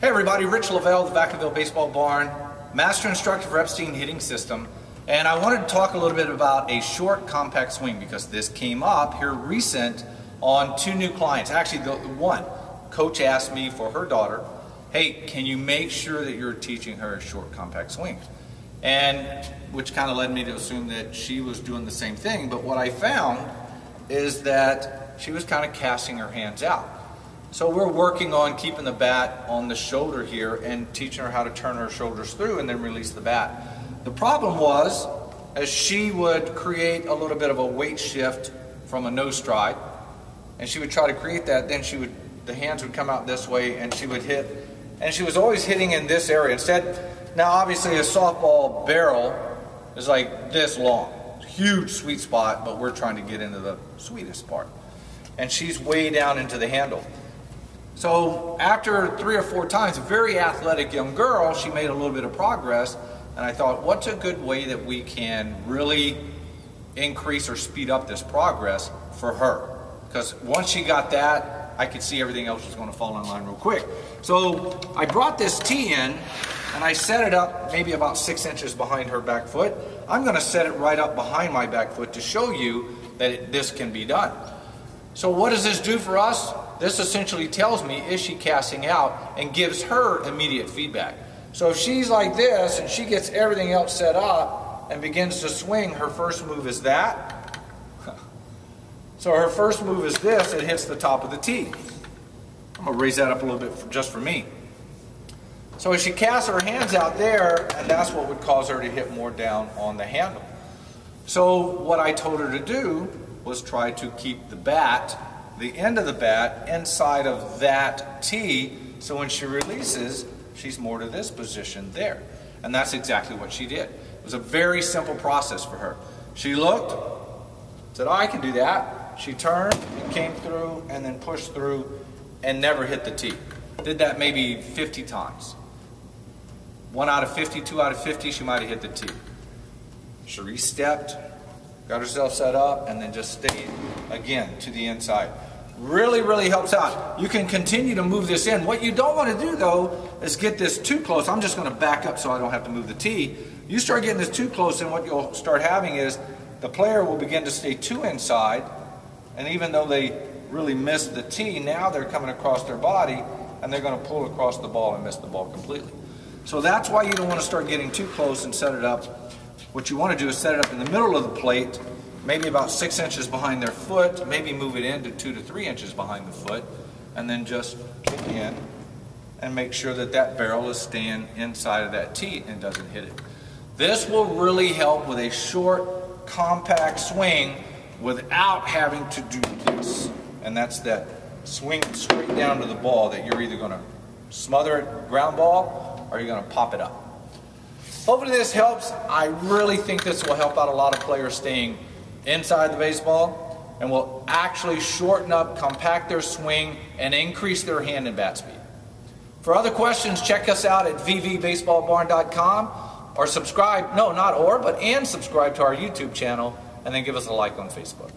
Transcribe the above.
Hey everybody, Rich Lovell, the Vacaville Baseball Barn, Master Instructor for Epstein Hitting System. And I wanted to talk a little bit about a short compact swing because this came up here recent on two new clients. Actually, the one, coach asked me for her daughter, hey, can you make sure that you're teaching her a short compact swing? And which kind of led me to assume that she was doing the same thing. But what I found is that she was kind of casting her hands out. So we're working on keeping the bat on the shoulder here and teaching her how to turn her shoulders through and then release the bat. The problem was, as she would create a little bit of a weight shift from a nose stride, and she would try to create that, then the hands would come out this way and she would hit, and she was always hitting in this area. Instead, now obviously a softball barrel is like this long, huge sweet spot, but we're trying to get into the sweetest part. And she's way down into the handle. So after 3 or 4 times, a very athletic young girl, she made a little bit of progress, and I thought, what's a good way that we can really increase or speed up this progress for her? Because once she got that, I could see everything else was going to fall in line real quick. So I brought this tee in, and I set it up maybe about 6 inches behind her back foot. I'm going to set it right up behind my back foot to show you that this can be done. So what does this do for us? This essentially tells me, is she casting out, and gives her immediate feedback. So if she's like this and she gets everything else set up and begins to swing, her first move is that. So her first move is this, it hits the top of the tee. I'm going to raise that up a little bit just for me. So as she casts her hands out there, and that's what would cause her to hit more down on the handle. So what I told her to do was try to keep the bat, the end of the bat, inside of that tee, so when she releases, she's more to this position there. And that's exactly what she did. It was a very simple process for her. She looked, said, oh, I can do that. She turned and came through and then pushed through and never hit the tee. Did that maybe 50 times. 1 out of 50, 2 out of 50, she might have hit the tee. Cherie stepped, got herself set up, and then just stayed again to the inside. Really, really helps out. You can continue to move this in. What you don't want to do, though, is get this too close. I'm just going to back up so I don't have to move the tee. You start getting this too close, and what you'll start having is the player will begin to stay too inside, and even though they really missed the tee, now they're coming across their body, and they're going to pull across the ball and miss the ball completely. So that's why you don't want to start getting too close and set it up. What you want to do is set it up in the middle of the plate, maybe about 6 inches behind their foot, maybe move it into 2 to 3 inches behind the foot, and then just kick in and make sure that that barrel is staying inside of that tee and doesn't hit it. This will really help with a short, compact swing without having to do this. And that's that swing straight down to the ball that you're either going to smother it, ground ball, or you're going to pop it up. Hopefully this helps. I really think this will help out a lot of players staying inside the baseball and will actually shorten up, compact their swing, and increase their hand and bat speed. For other questions, check us out at vvbaseballbarn.com or subscribe, no, not or, but and subscribe to our YouTube channel, and then give us a like on Facebook.